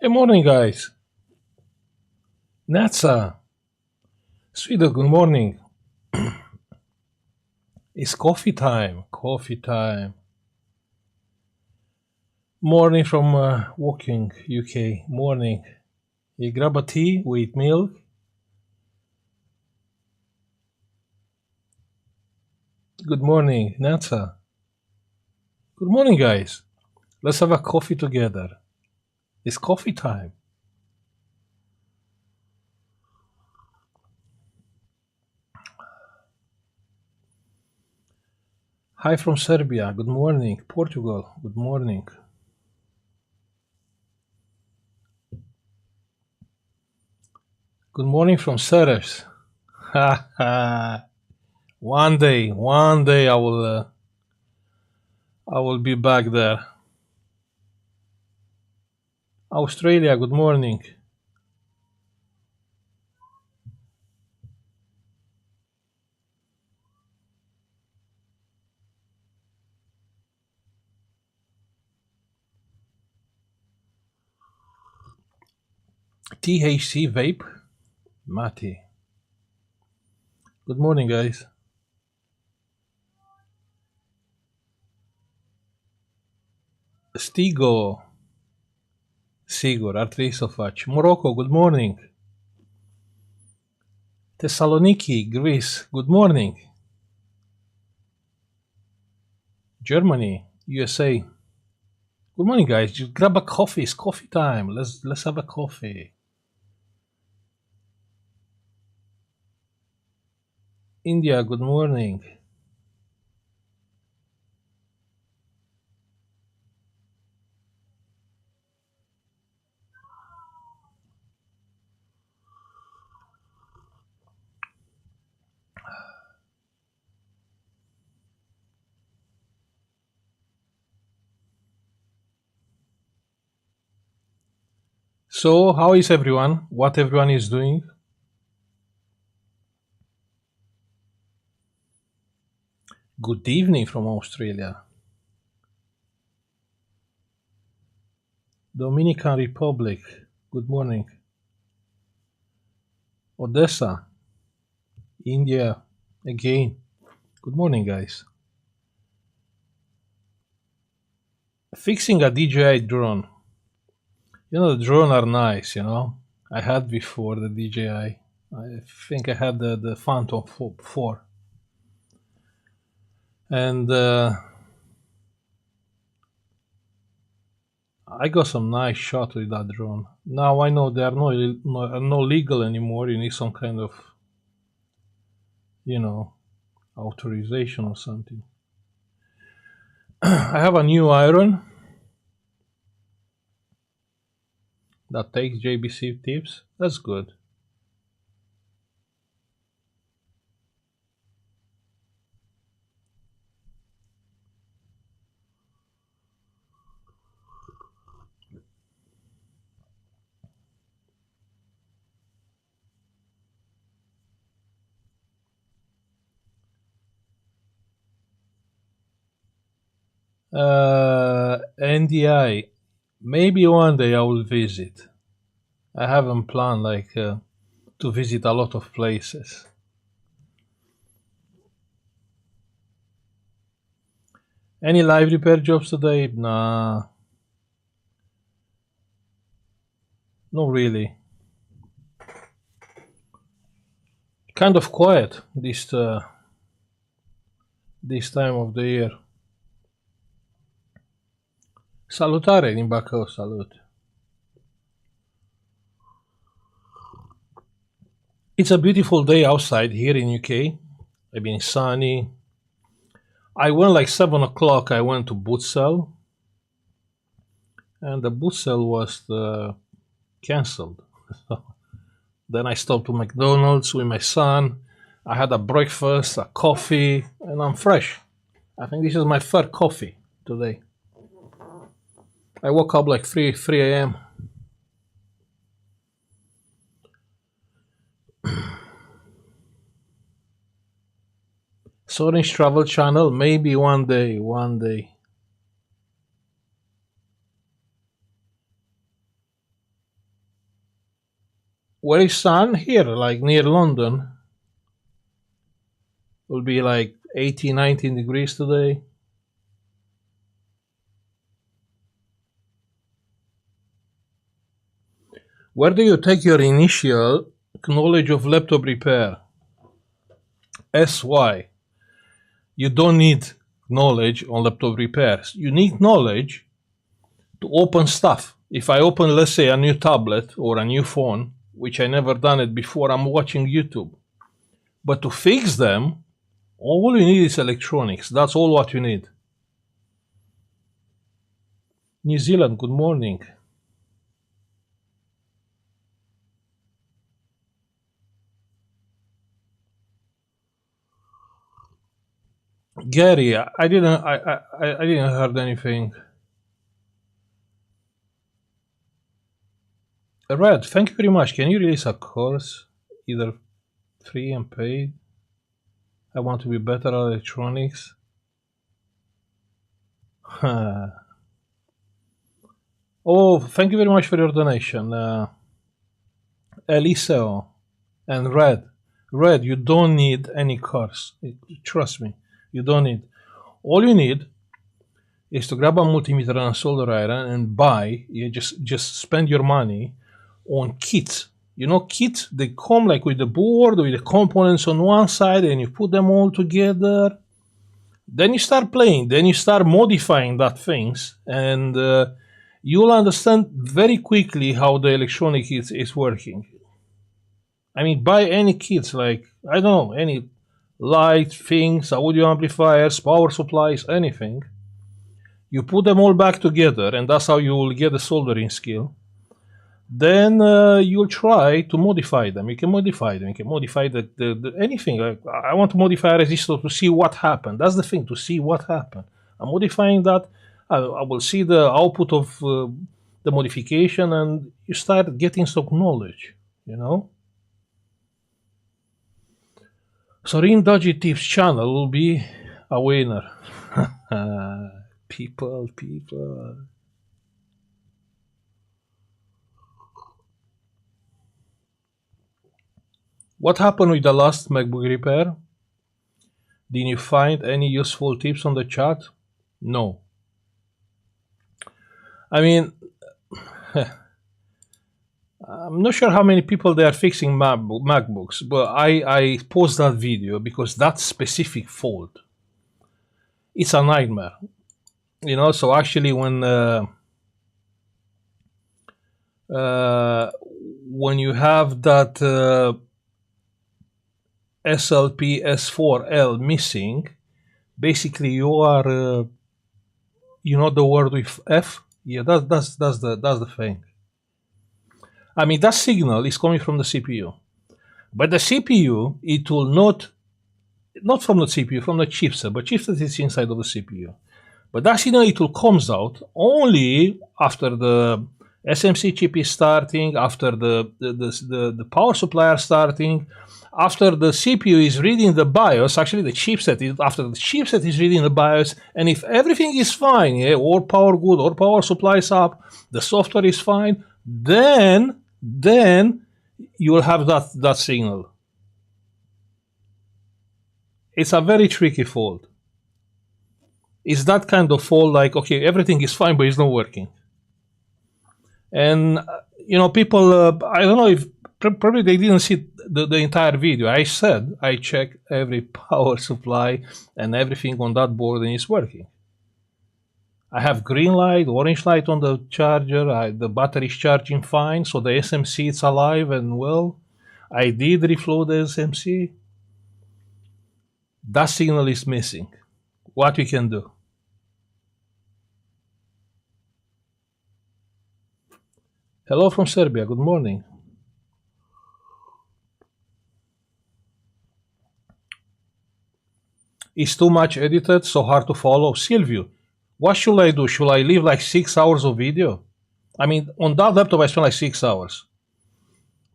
Hey, morning, guys. Natsa, Sweden, good morning. It's coffee time. Coffee time. Morning from Woking, UK. Morning. You grab a tea with milk. Good morning, Natsa. Good morning, guys. Let's have a coffee together. It's coffee time. Hi from Serbia. Good morning. Portugal. Good morning. Good morning from Ceres. Ha ha. One day I will be back there. Australia, good morning. THC vape, Mati. Good morning, guys. Stigo, Sigur, Artrisofach. Morocco, good morning. Thessaloniki, Greece, good morning. Germany, USA. Good morning, guys. Just grab a coffee. It's coffee time. Let's have a coffee. India, good morning. So, how is everyone? What everyone is doing? Good evening from Australia. Dominican Republic, good morning. Odessa, India, again. Good morning, guys. Fixing a DJI drone. The drone are nice, I had before the DJI. I think I had the Phantom 4. And I got some nice shot with that drone. Now I know they are no legal anymore. You need some kind of, authorization or something. I have a new iron that takes JBC tips. That's good. NDI. Maybe one day I will visit. I haven't planned to visit a lot of places. Any live repair jobs today? Nah, not really. Kind of quiet this time of the year. Salutare din Bacău, salut. It's a beautiful day outside here in UK. I've been sunny. I went like 7 o'clock. I went to Bootsell, and the Bootsell was cancelled. Then I stopped to McDonald's with my son. I had a breakfast, a coffee, and I'm fresh. I think this is my third coffee today. I woke up like 3 a.m. Sorange Travel Channel, maybe one day. Where is sun? Here, like near London. Will be like 18, 19 degrees today. Where do you take your initial knowledge of laptop repair? SY. You don't need knowledge on laptop repairs. You need knowledge to open stuff. If I open, let's say, a new tablet or a new phone, which I never done it before, I'm watching YouTube. But to fix them, all you need is electronics. That's all what you need. New Zealand, good morning. Gary, I didn't heard anything. Red, thank you very much. Can you release a course, either free and paid? I want to be better at electronics. Oh, thank you very much for your donation, Eliseo and Red. Red, you don't need any course. Trust me, you don't need. All you need is to grab a multimeter and a solder iron and buy. You just spend your money on kits. You know, kits, they come like with the board, with the components on one side, and you put them all together. Then you start playing, then you start modifying that things, and you'll understand very quickly how the electronic is working. I mean, buy any kits, like, I don't know, any light things, audio amplifiers, power supplies, anything. You put them all back together, and that's how you will get a soldering skill. Then you'll try to modify them. You can modify them. You can modify the anything. Like, I want to modify a resistor to see what happened. That's the thing, to see what happened. I'm modifying that. I will see the output of the modification, and you start getting some knowledge, you know? Sorin Dodgy Tips channel will be a winner. People. What happened with the last MacBook repair? Did you find any useful tips on the chat? No. I mean, I'm not sure how many people they are fixing MacBooks, but I post that video because that specific fault, it's a nightmare. You know, so actually when you have that SLP S4L missing, basically you are, you know the word with F? Yeah, that's the thing. I mean, that signal is coming from the CPU. But the CPU, it will not from the CPU, from the chipset, but chipset is inside of the CPU. But that signal, it will comes out only after the SMC chip is starting, after the power supply are starting, after the CPU is reading the BIOS. Actually, the chipset is, after the chipset is reading the BIOS, and if everything is fine, yeah, all power good, all power supply is up, the software is fine, then you will have that signal. It's a very tricky fault. It's that kind of fault, like, okay, everything is fine, but it's not working. And, you know, people, I don't know if, probably they didn't see the entire video. I said I checked every power supply and everything on that board, and it's working. I have green light, orange light on the charger, the battery is charging fine, so the SMC is alive and well. I did reflow the SMC. That signal is missing. What we can do? Hello from Serbia, good morning. It's too much edited, so hard to follow. Silvio, what should I do? Should I leave like 6 hours of video? I mean, on that laptop I spent like 6 hours.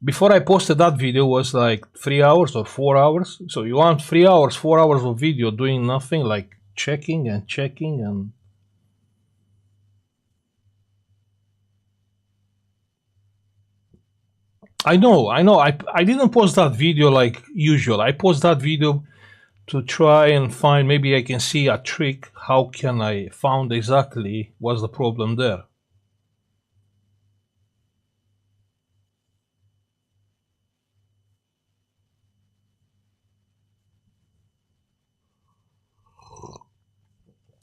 Before I posted that video was like 3 hours or 4 hours. So you want 3 hours, 4 hours of video doing nothing, like checking and... I know, I know. I didn't post that video like usual. I post that video to try and find, maybe I can see a trick. How can I found exactly what's the problem there?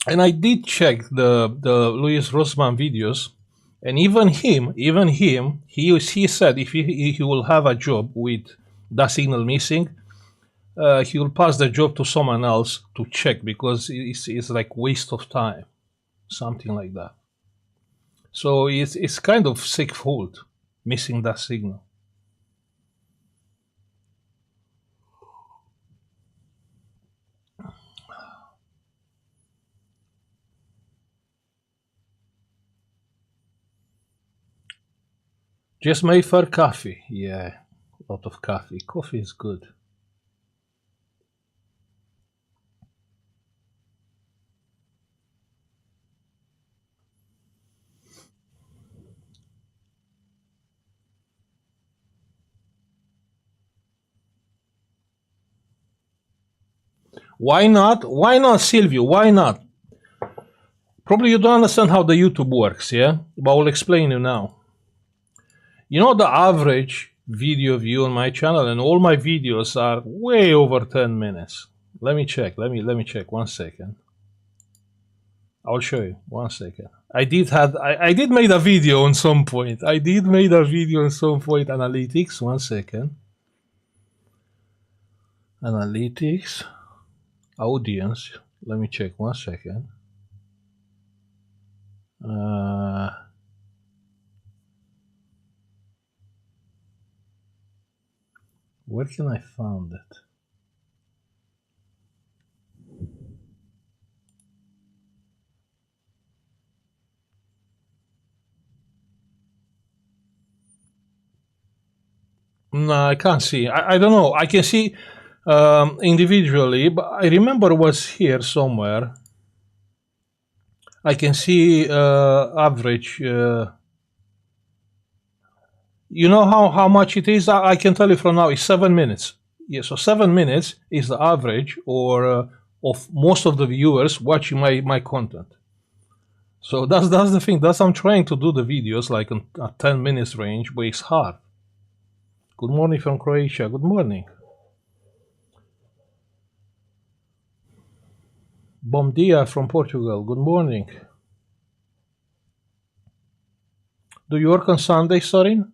And I did check the Louis Rossmann videos, and even him, he said if he will have a job with that signal missing, he will pass the job to someone else to check because it's like waste of time, something like that. So it's kind of sick fault missing that signal. Just made for coffee. Yeah, a lot of coffee. Coffee is good. Why not? Why not, Silvio? Why not? Probably you don't understand how the YouTube works, yeah? But I'll explain you now. You know the average video view on my channel, and all my videos are way over 10 minutes. Let me check. Let me check 1 second. I'll show you 1 second. I did made a video on some point. I did made a video on some point. Analytics. 1 second. Analytics. Audience. Let me check 1 second. Where can I find it? No, I can't see. I don't know. I can see individually, but I remember what's here somewhere. I can see average. You know how much it is? I can tell you from now. It's 7 minutes. Yeah, so 7 minutes is the average, or of most of the viewers watching my content. So that's the thing. That's I'm trying to do the videos like in a 10 minutes range, but it's hard. Good morning from Croatia. Good morning. Bom dia from Portugal. Good morning. Do you work on Sunday, Sorin?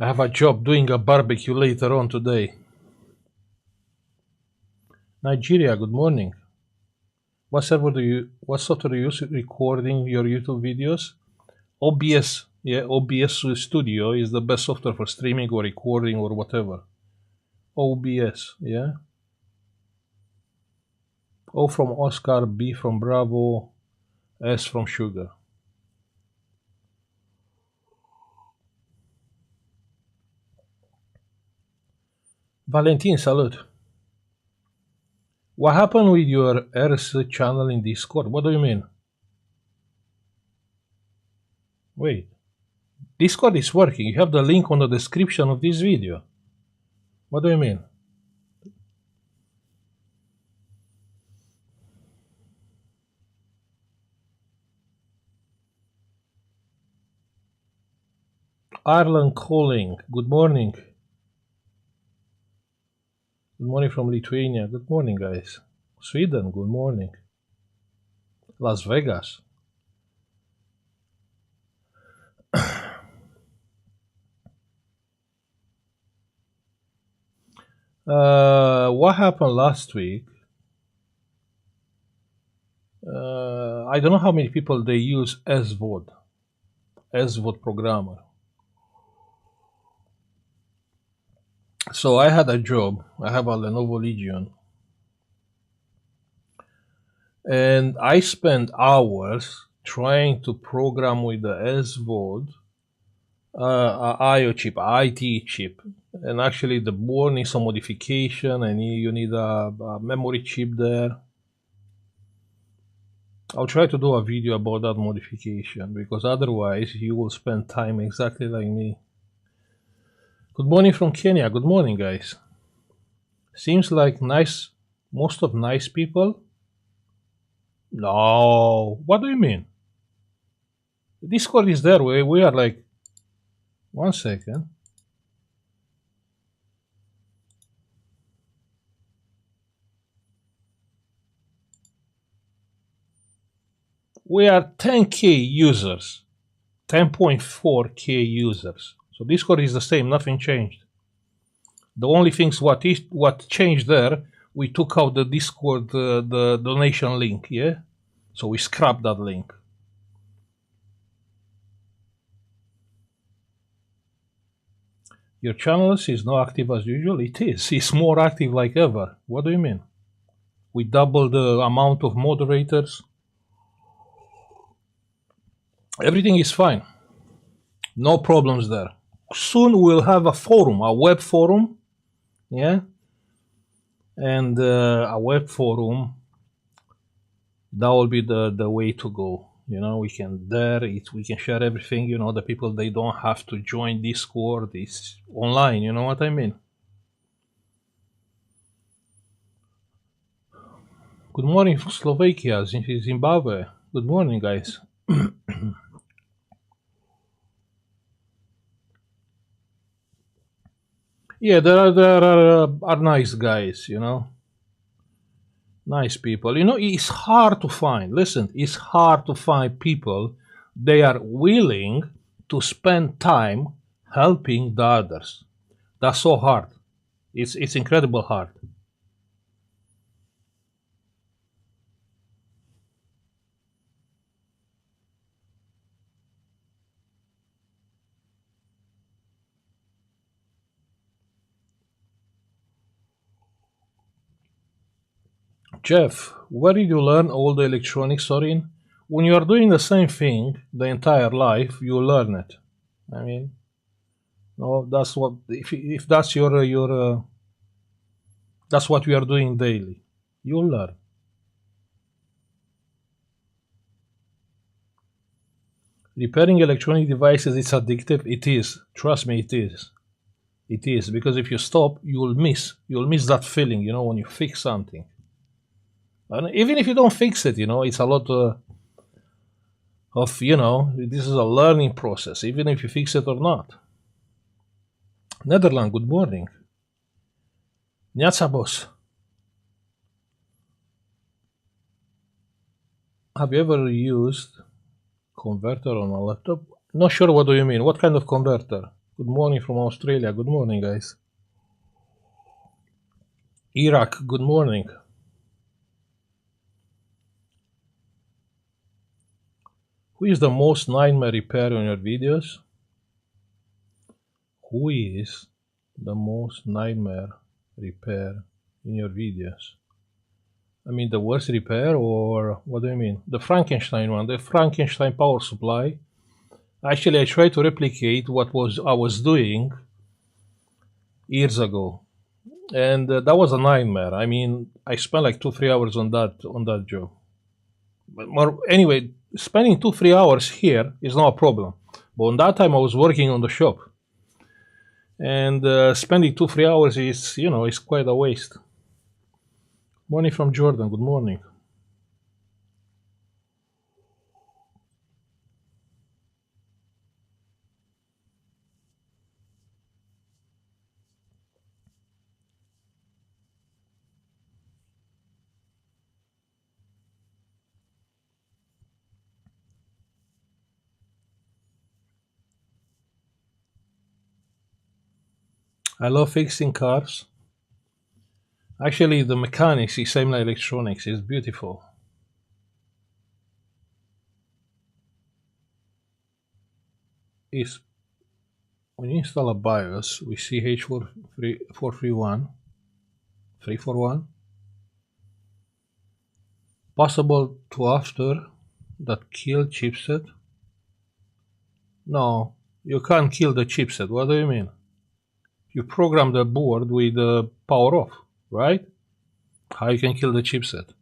I have a job doing a barbecue later on today. Nigeria, good morning. What software do you use recording your YouTube videos? OBS. Yeah, OBS Studio is the best software for streaming or recording or whatever. OBS, yeah. O from Oscar, B from Bravo, S from Sugar. Valentin, salute. What happened with your Earth channel in Discord? What do you mean? Wait. Discord is working. You have the link on the description of this video. What do you mean? Ireland calling. Good morning. Good morning from Lithuania. Good morning, guys. Sweden, good morning. Las Vegas. What happened last week? I don't know how many people they use SVOD programmer. So I had a job. I have a Lenovo Legion, and I spent hours trying to program with the SVOD IO chip, IT chip, and actually the board needs some modification, and you need a memory chip there. I'll try to do a video about that modification, because otherwise you will spend time exactly like me. Good morning from Kenya. Good morning, guys. Seems like most of nice people. No, what do you mean? Discord is there. We are like, 1 second. We are 10K users, 10.4K users. So Discord is the same. Nothing changed. The only things what changed there, we took out the Discord the donation link. Yeah, so we scrapped that link. Your channel is not active as usual. It is. It's more active like ever. What do you mean? We doubled the amount of moderators. Everything is fine. No problems there. Soon we'll have a forum, a web forum. Yeah. And a web forum, that will be the way to go. You know, we can share everything. You know, the people, they don't have to join Discord. It's online. You know what I mean? Good morning from Slovakia, Zimbabwe. Good morning, guys. Yeah, there are nice guys. You know, nice people. You know, it's hard to find. Listen, it's hard to find people. They are willing to spend time helping the others. That's so hard. It's incredible hard. Jeff, where did you learn all the electronics, Sorin? When you are doing the same thing the entire life, you learn it. I mean, no, that's what if that's your that's what we are doing daily. You learn. Repairing electronic devices is addictive. It is. Trust me, it is. It is, because if you stop, you'll miss that feeling. You know, when you fix something. And even if you don't fix it, you know, it's a lot of, you know, this is a learning process, even if you fix it or not. Netherlands, good morning. Nyatsabos. Have you ever used converter on a laptop? Not sure what do you mean. What kind of converter? Good morning from Australia. Good morning, guys. Iraq, good morning. Who is the most nightmare repair on your videos? Who is the most nightmare repair in your videos? I mean, the worst repair, or what do you mean? The Frankenstein one, the Frankenstein power supply. Actually, I tried to replicate what I was doing years ago, and that was a nightmare. I mean, I spent like 2-3 hours on that job. But anyway, spending 2-3 hours here is not a problem. But on that time, I was working on the shop, and spending 2-3 hours is, you know, is quite a waste. Morning from Jordan. Good morning. I love fixing cars. Actually, the mechanics is same like electronics. It's beautiful. Is when you install a BIOS with CH431, 341, possible to after that kill chipset? No, you can't kill the chipset. What do you mean? You program the board with the power off, right? How you can kill the chipset?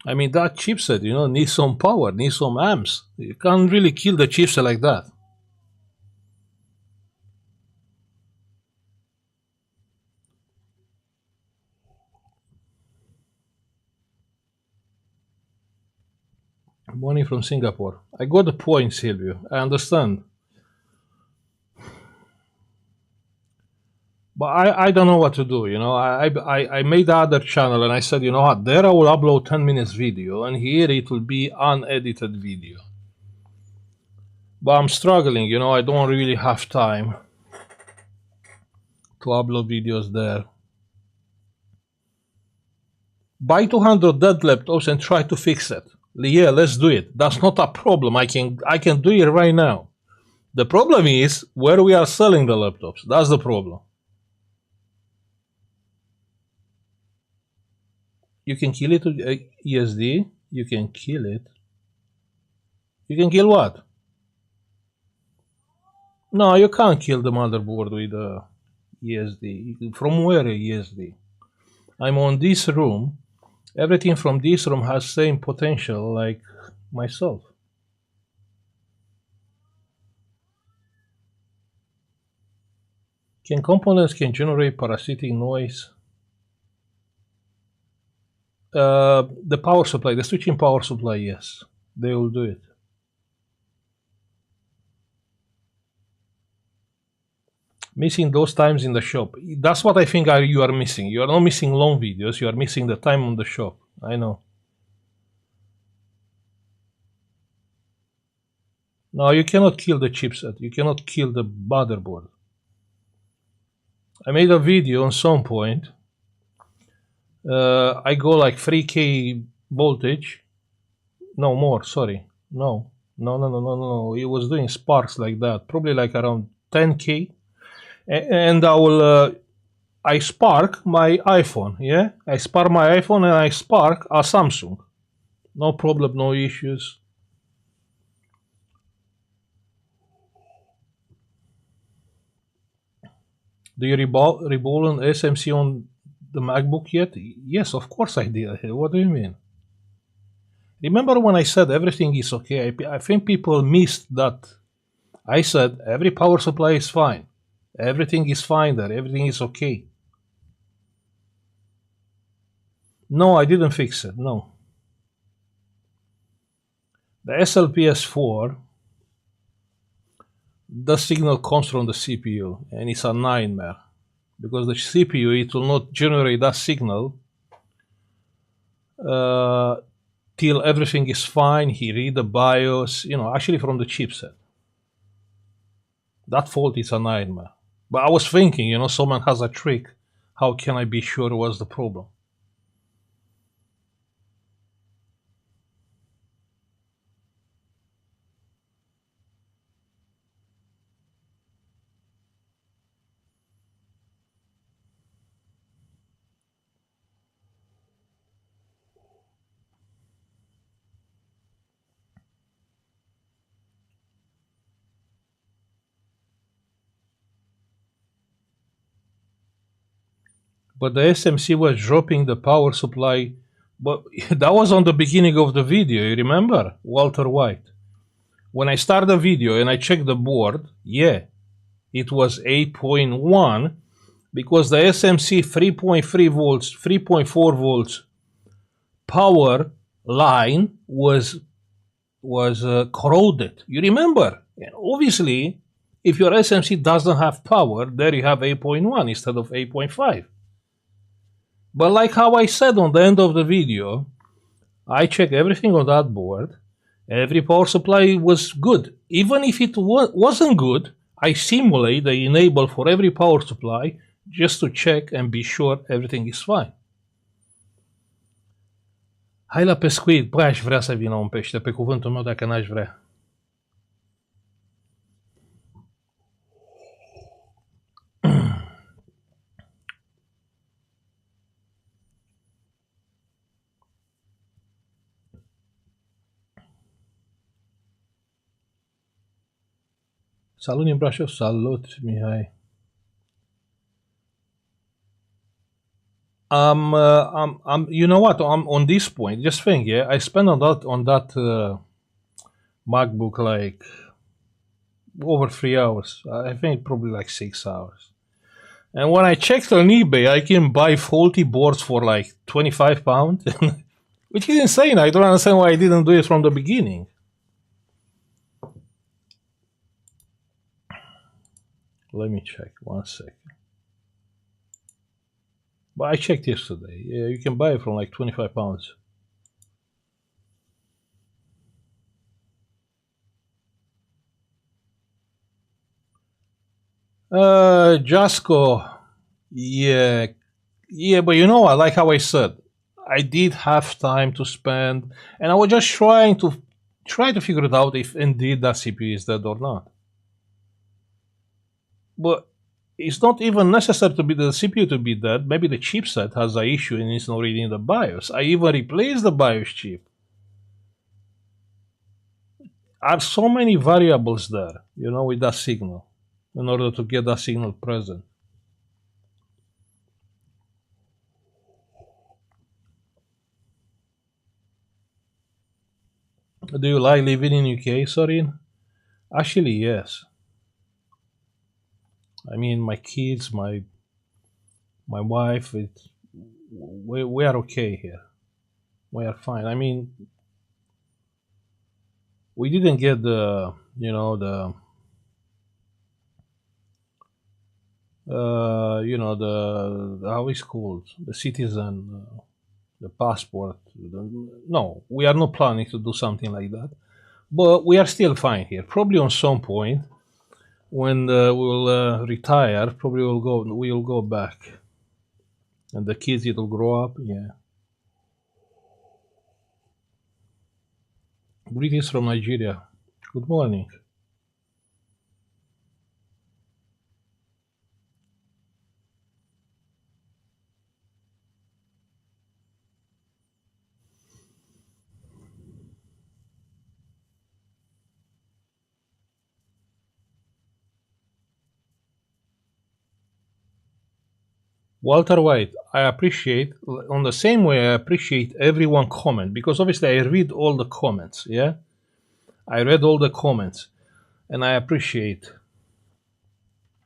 I mean, that chipset, needs some power, needs some amps. You can't really kill the chipset like that. Money from Singapore. I got the point, Silvio. I understand. But I don't know what to do. I made the other channel and I said, you know what, there I will upload 10 minutes video and here it will be unedited video. But I'm struggling, I don't really have time to upload videos there. Buy 200 dead laptops and try to fix it. Yeah, let's do it. That's not a problem. I can do it right now. The problem is where we are selling the laptops. That's the problem. You can kill it with ESD. You can kill it. You can kill what? No, you can't kill the motherboard with ESD. From where ESD? I'm on this room. Everything from this room has same potential like myself. Components can generate parasitic noise. The power supply, the switching power supply, yes, they will do it. Missing those times in the shop. That's what I think you are missing. You are not missing long videos. You are missing the time on the shop. I know. No, you cannot kill the chipset. You cannot kill the motherboard. I made a video on some point. I go like 3K voltage. No more, sorry. No. It was doing sparks like that. Probably like around 10K. And I spark my iPhone, yeah? I spark my iPhone and I spark a Samsung. No problem, no issues. Do you reball an SMC on the MacBook yet? Yes, of course I did. What do you mean? Remember when I said everything is okay? I think people missed that. I said every power supply is fine. Everything is fine there. Everything is okay. No, I didn't fix it. No. The SLPS4, the signal comes from the CPU and it's a nightmare because the CPU, it will not generate that signal till everything is fine. He read the BIOS, actually from the chipset. That fault is a nightmare. But I was thinking, someone has a trick. How can I be sure what's the problem? But the SMC was dropping the power supply. But that was on the beginning of the video, you remember? Walter White. When I start the video and I check the board, yeah, it was 8.1 because the SMC 3.3 volts, 3.4 volts power line was corroded. You remember? And obviously, if your SMC doesn't have power, there you have 8.1 instead of 8.5. But like how I said on the end of the video, I checked everything on that board. Every power supply was good. Even if it wasn't good, I simulate the enable for every power supply just to check and be sure everything is fine. Hai la pescuit, băi, aș vrea să vină un pește, pe cuvântul meu, dacă n-aș vrea. Salut din Brașov, salut, Mihai. You know what? I'm on this point. Just think, yeah. I spent on that MacBook like over 3 hours. I think probably like 6 hours. And when I checked on eBay, I can buy faulty boards for like £25, which is insane. I don't understand why I didn't do it from the beginning. Let me check 1 second. But I checked yesterday. Yeah, you can buy it from like £25. Jasco, yeah, yeah, but you know what? Like how I said, I did have time to spend, and I was just try to figure it out if indeed that CPU is dead or not. But it's not even necessary to be the CPU to be dead. Maybe the chipset has an issue and it's not reading the BIOS. I even replaced the BIOS chip. Are so many variables there, with that signal, in order to get that signal present. Do you like living in UK, Sorin? Actually, yes. I mean, my kids, my wife, we are okay here. We are fine. I mean, we didn't get the how is called the citizen, the passport. No, we are not planning to do something like that. But we are still fine here. Probably on some point when we'll retire, probably we'll go back, and the kids it'll grow up. Yeah. Greetings from Nigeria. Good morning. Walter White, I appreciate, on the same way I appreciate everyone comment, because obviously I read all the comments, yeah? I read all the comments and I appreciate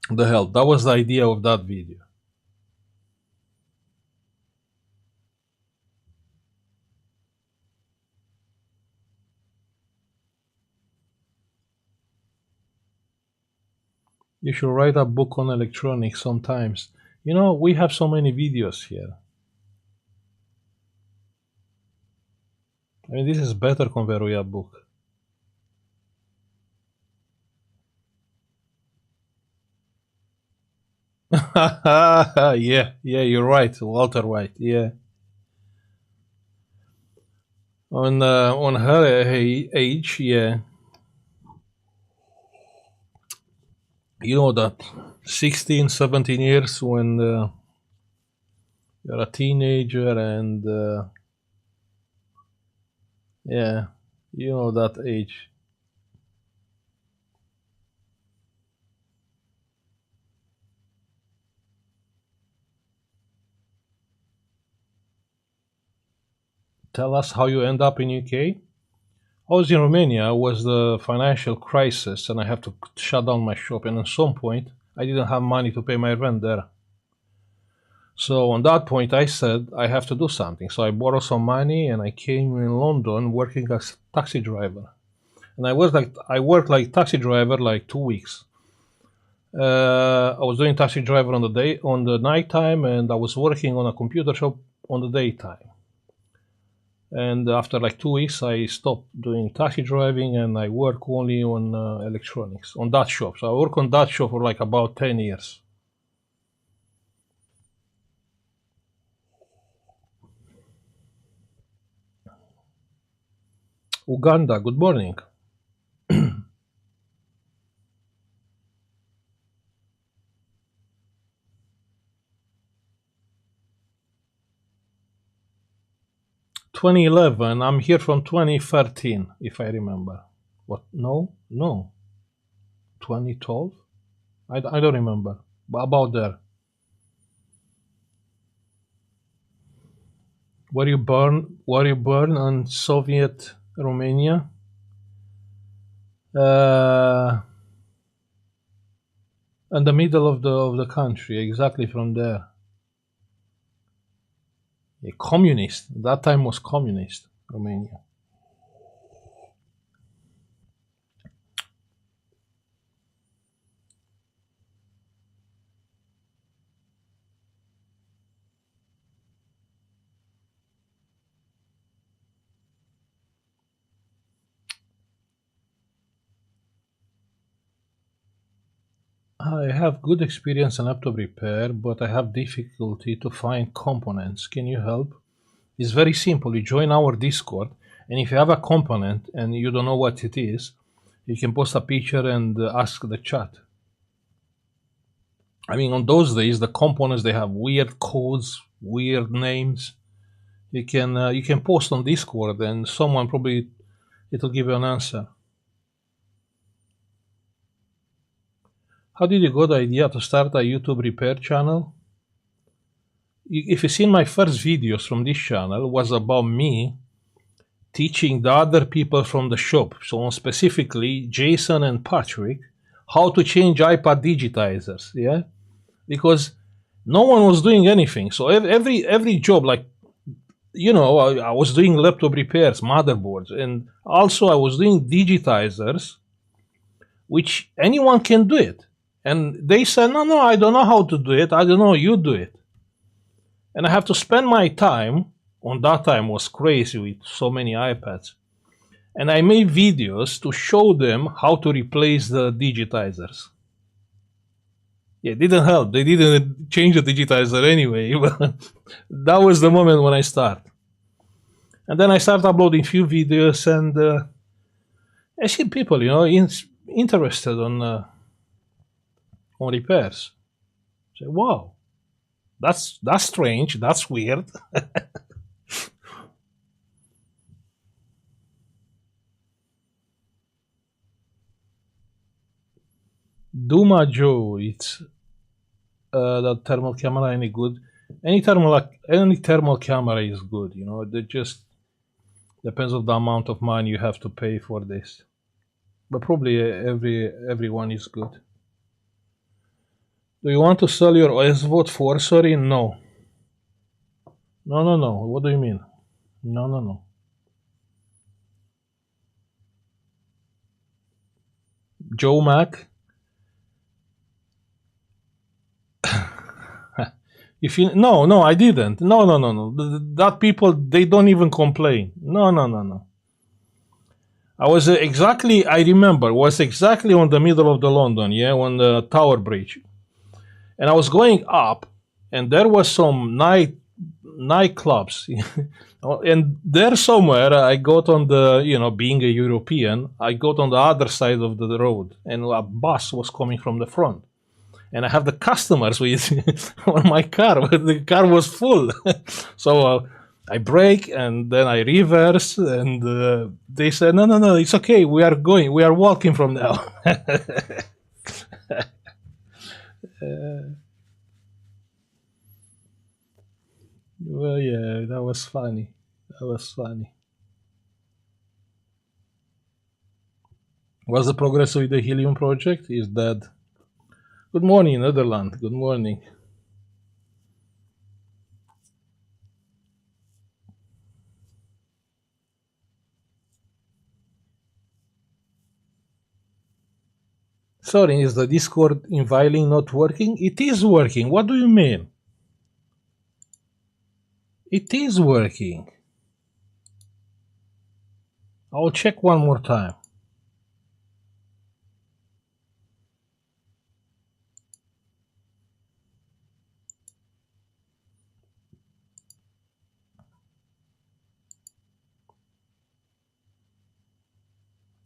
the help. That was the idea of that video. You should write a book on electronics sometimes. We have so many videos here. I mean, this is better compared with a book. Yeah, you're right, Walter White. Yeah, on her age, yeah, that 16, 17 years when you're a teenager and yeah, that age. Tell us how you end up in UK. I was in Romania, was the financial crisis, and I have to shut down my shop. And at some point, I didn't have money to pay my rent there. So on that point, I said I have to do something. So I borrowed some money, and I came in London working as taxi driver. And I worked like taxi driver like 2 weeks. I was doing taxi driver on the night time, and I was working on a computer shop on the daytime. And after like 2 weeks, I stopped doing taxi driving and I work only on electronics on that shop. So I work on that shop for like about 10 years. Uganda, good morning. (2011). I'm here from 2013, if I remember. What? No. 2012. I don't remember. But about there. Were you born on Soviet Romania? In the middle of the country, exactly from there. A communist. That time was communist Romania. I have good experience in laptop repair, but I have difficulty to find components. Can you help? It's very simple. You join our Discord, and if you have a component and you don't know what it is, you can post a picture and ask the chat. I mean, on those days, the components, they have weird codes, weird names. You can post on Discord, and someone probably it'll give you an answer. How did you get the idea to start a YouTube repair channel? If you've seen my first videos from this channel, was about me teaching the other people from the shop, so specifically Jason and Patrick, how to change iPad digitizers, yeah? Because no one was doing anything. So every job, like, you know, I was doing laptop repairs, motherboards, and also I was doing digitizers, which anyone can do it. And they said, no, I don't know how to do it. I don't know, you do it. And I have to spend my time, on that time was crazy with so many iPads. And I made videos to show them how to replace the digitizers. Yeah, it didn't help. They didn't change the digitizer anyway. But that was the moment when I started. And then I started uploading few videos, and I see people, you know, interested on repairs. Say, wow, that's strange. That's weird. Duma Joe, it's the thermal camera any good? Any thermal camera is good. You know, it just depends on the amount of money you have to pay for this. But probably everyone is good. Do you want to sell your SVOD for? Sorry, no. No. What do you mean? No. Joe Mac? If you no, I didn't. No. That people, they don't even complain. No. I was I remember, was exactly on the middle of the London, yeah, on the Tower Bridge. And I was going up, and there was some nightclubs. And there somewhere, I got on the, you know, being a European, I got on the other side of the road, and a bus was coming from the front. And I have the customers with on my car, but the car was full. So I brake, and then I reverse, and they said, no, it's okay. We are walking from now. Well, yeah, that was funny. What's the progress with the helium project? Is dead. Good morning, Netherlands. Good morning. Sorry, is the Discord inviting not working? It is working. What do you mean? It is working. I'll check one more time.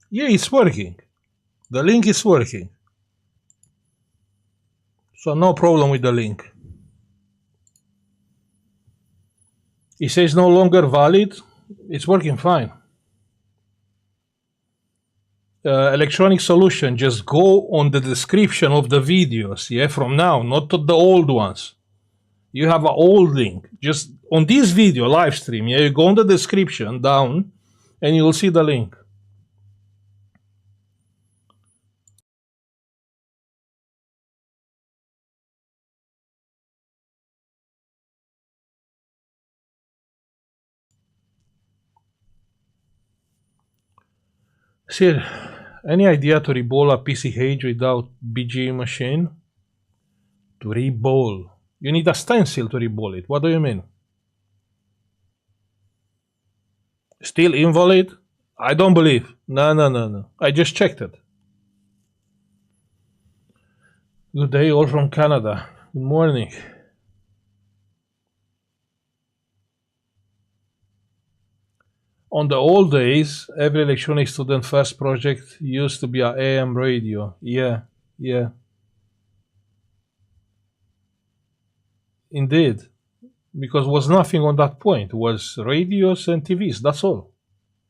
Yeah, it's working. The link is working. So no problem with the link. It says no longer valid. It's working fine. Electronic Solution, just go on the description of the videos, yeah, from now, not to the old ones. You have an old link. Just on this video live stream, yeah, you go in the description down and you'll see the link. Sir, any idea to reball a PCH without BG machine? To reball. You need a stencil to reball it. What do you mean? Still invalid? I don't believe. No. I just checked it. Good day, all from Canada. Good morning. On the old days, every electronic student first project used to be a AM radio. Yeah. Indeed. Because was nothing on that point. It was radios and TVs. That's all.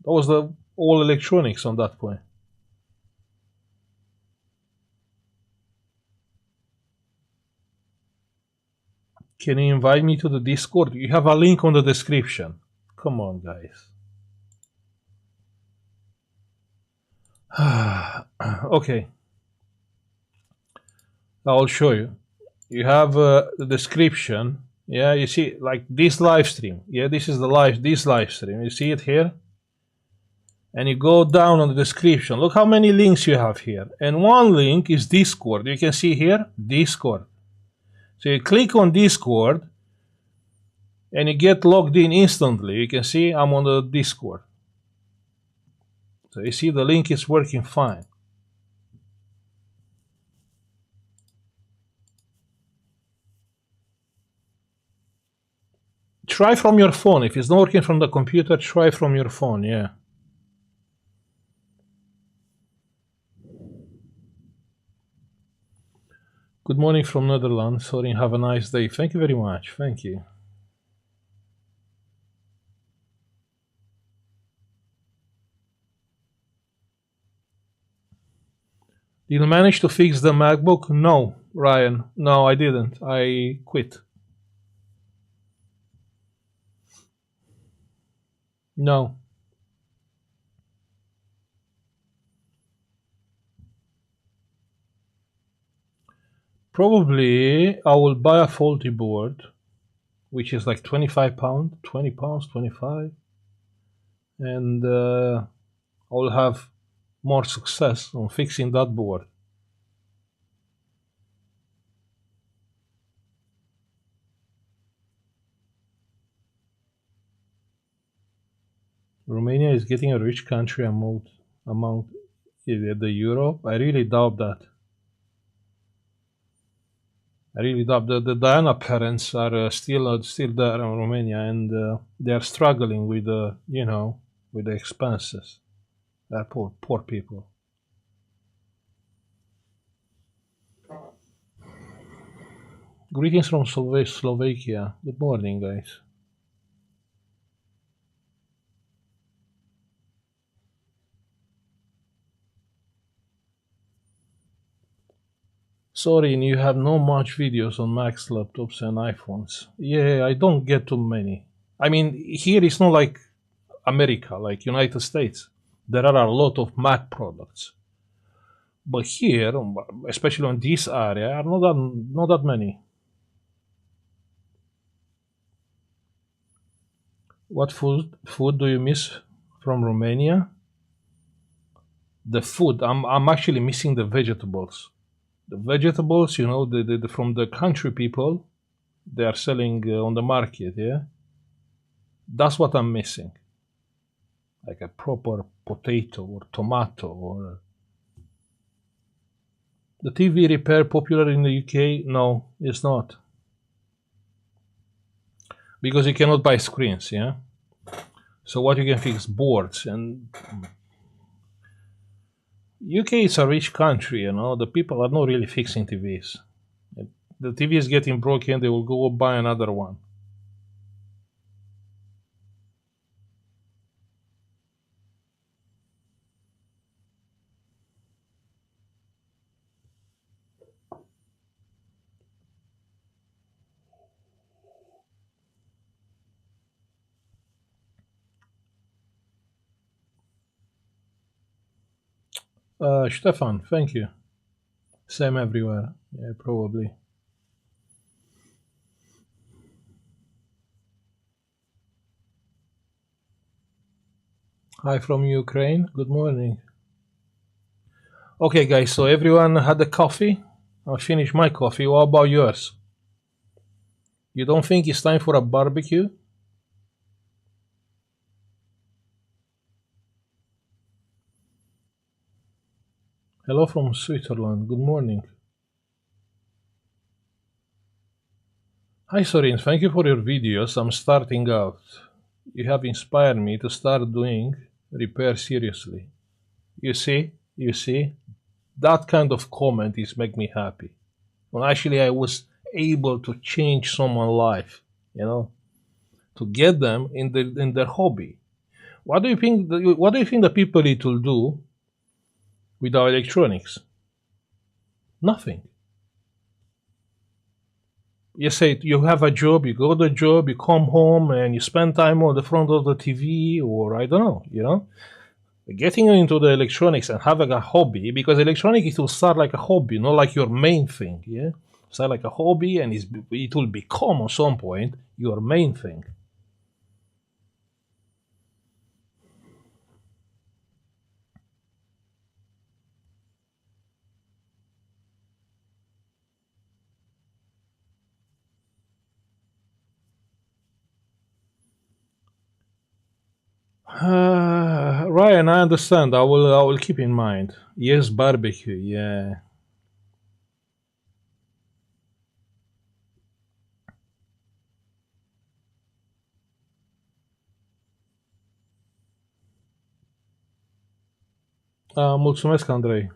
That was the all electronics on that point. Can you invite me to the Discord? You have a link on the description. Come on, guys. Okay. I'll show you. You have the description. Yeah, you see, like this live stream. Yeah, this is this live stream. You see it here? And you go down on the description. Look how many links you have here. And one link is Discord. You can see here, Discord. So you click on Discord and you get logged in instantly. You can see I'm on the Discord. So you see the link is working fine. Try from your phone. If it's not working from the computer, try from your phone, yeah. Good morning from Netherlands. Sorry, have a nice day. Thank you very much. Thank you. Did you manage to fix the MacBook? No, Ryan. No, I didn't. I quit. No. Probably I will buy a faulty board, which is like £25, 20 pounds, 25, and I will have more success on fixing that board. Romania is getting a rich country among the Europe. I really doubt that. I really doubt that the Diana parents are still there in Romania, and they are struggling with with the expenses. They're poor people. Greetings from Slovakia. Good morning, guys. Sorry, you have no much videos on Macs laptops and iPhones. Yeah, I don't get too many. I mean, here it's not like America, like United States. There are a lot of Mac products. But here, especially on this area, are not that many. What food do you miss from Romania? The food. I'm actually missing the vegetables. The vegetables, from the country people, they are selling on the market, yeah? That's what I'm missing. Like a proper potato or tomato or... The TV repair popular in the UK? No, it's not. Because you cannot buy screens, yeah? So what you can fix? Boards. And UK is a rich country, the people are not really fixing TVs. The TV is getting broken, they will go buy another one. Stefan, thank you. Same everywhere. Yeah, probably. Hi from Ukraine. Good morning. Okay, guys, so everyone had a coffee? I finished my coffee. What about yours? You don't think it's time for a barbecue? Hello from Switzerland. Good morning. Hi, Sorin. Thank you for your videos. I'm starting out. You have inspired me to start doing repair seriously. You see, that kind of comment is make me happy. Well, actually, I was able to change someone's life, you know, to get them in their hobby. What do you think? What do you think the people it will do without electronics? Nothing. You say you have a job, you go to the job, you come home, and you spend time on the front of the TV, or I don't know, getting into the electronics and having a hobby, because electronic it will start like a hobby, not like your main thing. Yeah, start like a hobby, and it will become at some point your main thing. Ryan, I understand. I will keep in mind. Yes, barbecue. Yeah. Mulțumesc, Andrei.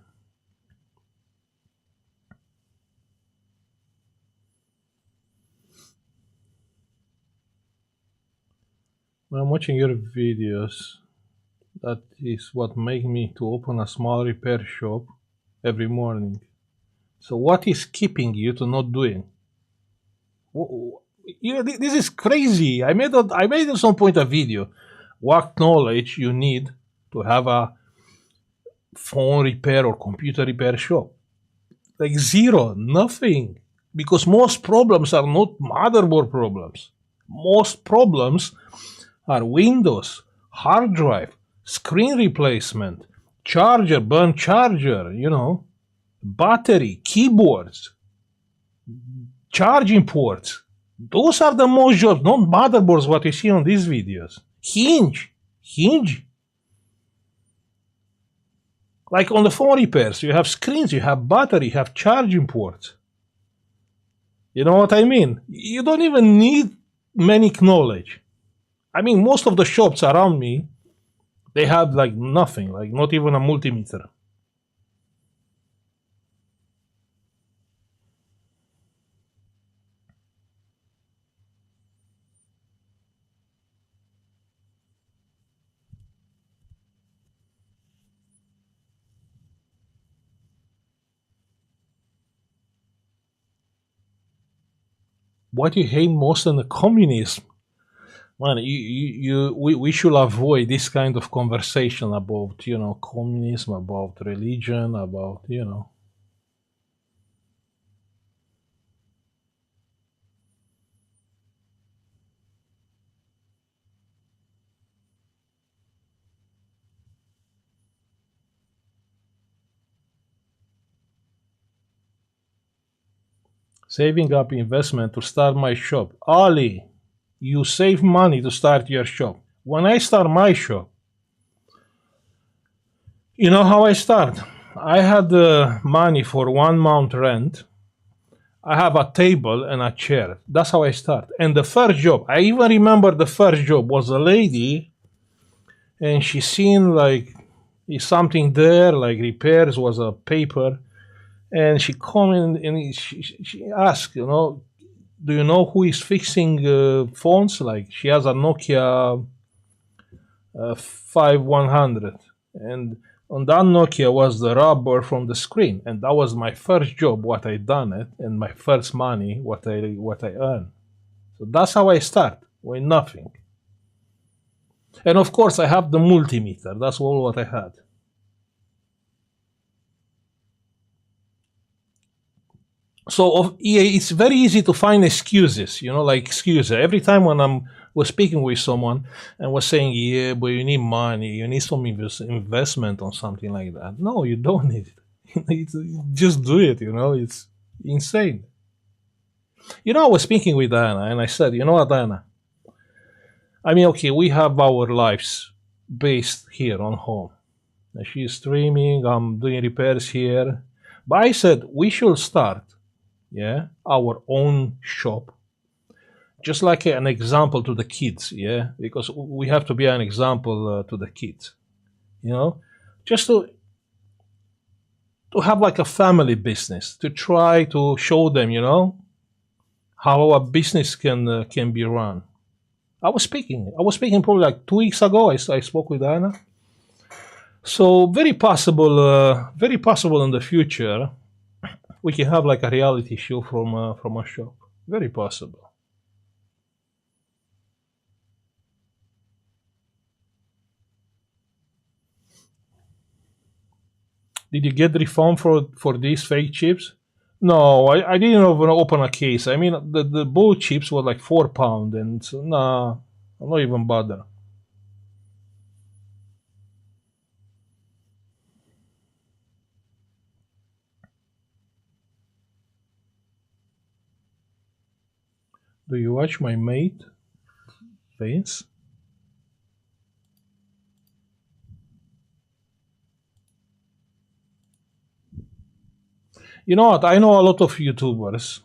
I'm watching your videos. That is what make me to open a small repair shop every morning. So what is keeping you to not doing? This is crazy. I made at some point a video. What knowledge you need to have a phone repair or computer repair shop? Like zero, nothing. Because most problems are not motherboard problems. Most problems are Windows, hard drive, screen replacement, charger, burnt charger, battery, keyboards, charging ports. Those are the most jobs, not motherboards, what you see on these videos. Hinge. Like on the phone repairs, you have screens, you have battery, you have charging ports. You know what I mean? You don't even need many knowledge. I mean, most of the shops around me, they have like nothing, like not even a multimeter. What you hate most in the communism? Man, we should avoid this kind of conversation about, communism, about religion, about. Saving up investment to start my shop. Ali, you save money to start your shop. When I start my shop, you know how I start? I had money for 1 month rent. I have a table and a chair. That's how I start. And the first job, I even remember the first job was a lady, and she seen like is something there, like repairs was a paper, and she come in and she asked, do you know who is fixing phones? Like she has a Nokia 5100, and on that Nokia was the rubber from the screen, and that was my first job. What I done it, and my first money, what I earned. So that's how I start with nothing. And of course, I have the multimeter. That's all what I had. So yeah, it's very easy to find excuses, like excuses. Every time when was speaking with someone and was saying, yeah, but you need money, you need some investment on something like that. No, you don't need it. Just do it, it's insane. I was speaking with Diana and I said, you know what, Diana? I mean, okay, we have our lives based here on home. And she's streaming, I'm doing repairs here. But I said we should start, yeah, our own shop, just like an example to the kids, yeah, because we have to be an example to the kids, you know, just to have like a family business, to try to show them, how a business can be run. I was speaking probably like 2 weeks ago. I spoke with Anna. So very possible in the future we can have like a reality show from a shop. Very possible. Did you get refund for these fake chips? No, I didn't even open a case. I mean, the both chips were like £4, and so, nah, I'm not even bother. Do you watch my mate, Vince? You know what? I know a lot of YouTubers,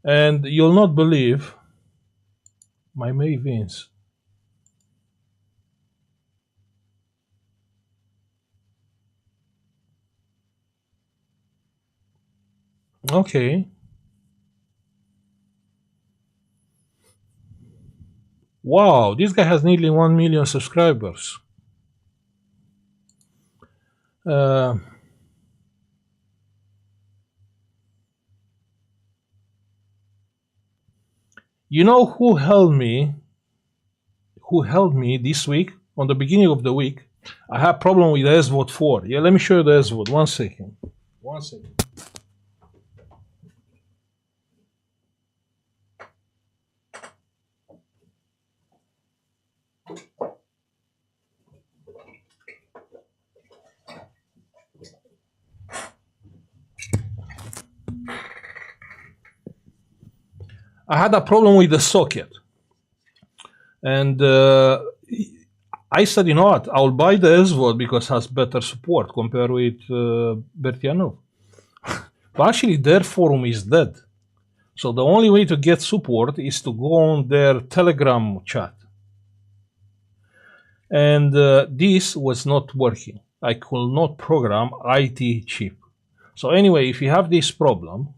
and you'll not believe my mate Vince. Okay. Wow, this guy has nearly 1 million subscribers. Uh, you know who helped me? Who helped me this week? On the beginning of the week, I had problem with the SVOD 4. Yeah, let me show you the SVOD. 1 second. 1 second. I had a problem with the socket, and I said, you know what? I'll buy the SVOD because it has better support compared with Bertiano. But actually, their forum is dead. So the only way to get support is to go on their Telegram chat. And this was not working. I could not program IT chip. So anyway, if you have this problem,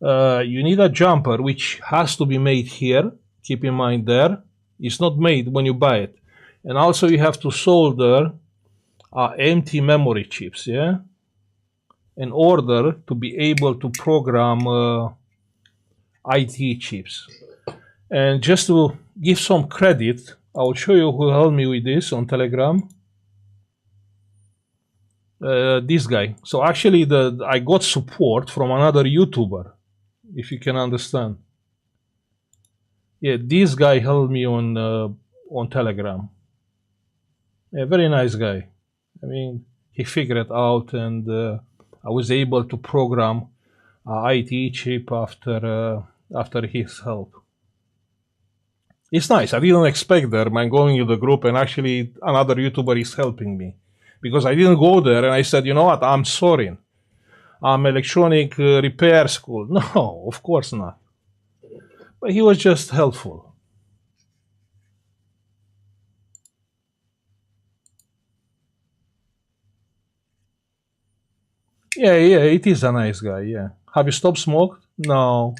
you need a jumper which has to be made here. Keep in mind there, it's not made when you buy it. And also you have to solder empty memory chips, yeah, in order to be able to program IT chips. And just to give some credit, I'll show you who helped me with this on Telegram. This guy. So actually, I got support from another YouTuber, if you can understand. Yeah, this guy helped me on Telegram. Yeah, very nice guy. I mean, he figured it out, and I was able to program IT chip after his help. It's nice. I didn't expect that. I'm going to the group, and actually another YouTuber is helping me because I didn't go there, and I said, you know what? I'm sorry. I'm electronic repair school. No, of course not. But he was just helpful. Yeah, yeah, it is a nice guy. Yeah. Have you stopped smoke? No.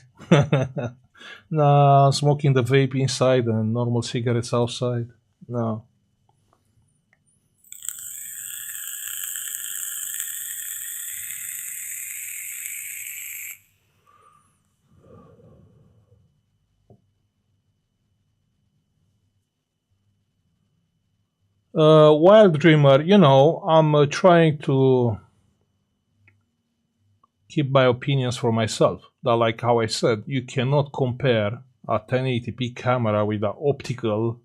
No, smoking the vape inside and normal cigarettes outside. No. Wild Dreamer, you know, I'm trying to keep my opinions for myself. That, like how I said, you cannot compare a 1080p camera with an optical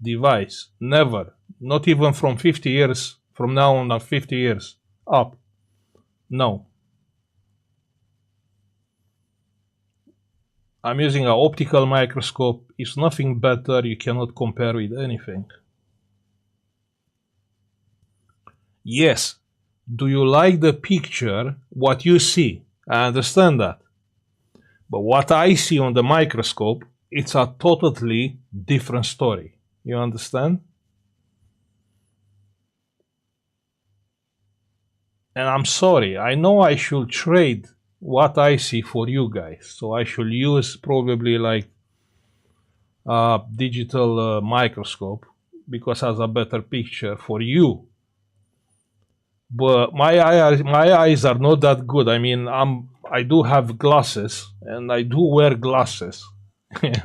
device. Never. Not even from 50 years from now on, 50 years up. No. I'm using an optical microscope. It's nothing better. You cannot compare with anything. Yes. Do you like the picture? What you see? I understand that. But what I see on the microscope, it's a totally different story. You understand? And I'm sorry. I know I should trade what I see for you guys. So I should use probably like a digital microscope because it has a better picture for you. But my eyes are not that good. I mean, I do have glasses and I do wear glasses. Yeah,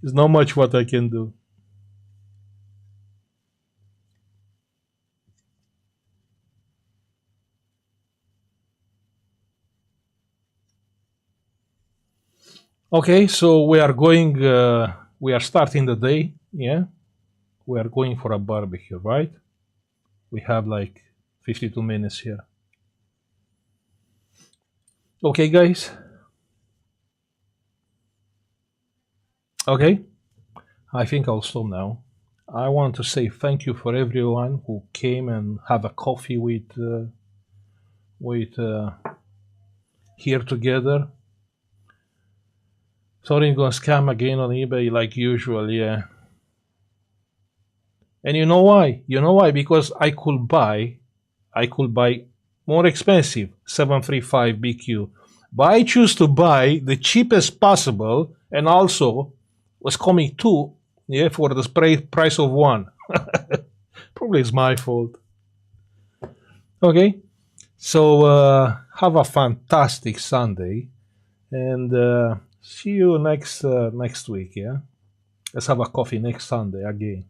there's not much what I can do. Okay, so we are going. We are starting the day. Yeah, we are going for a barbecue, right? We have like 52 minutes here. Okay, guys. Okay, I think I'll stop now. I want to say thank you for everyone who came and have a coffee with here together. Sorry, I'm gonna scam again on eBay like usual, yeah. And you know why? You know why? Because I could buy more expensive 735 BQ, but I choose to buy the cheapest possible, and also was coming two, yeah, for the price of one. Probably it's my fault. Okay, so have a fantastic Sunday, and see you next week. Yeah, let's have a coffee next Sunday again.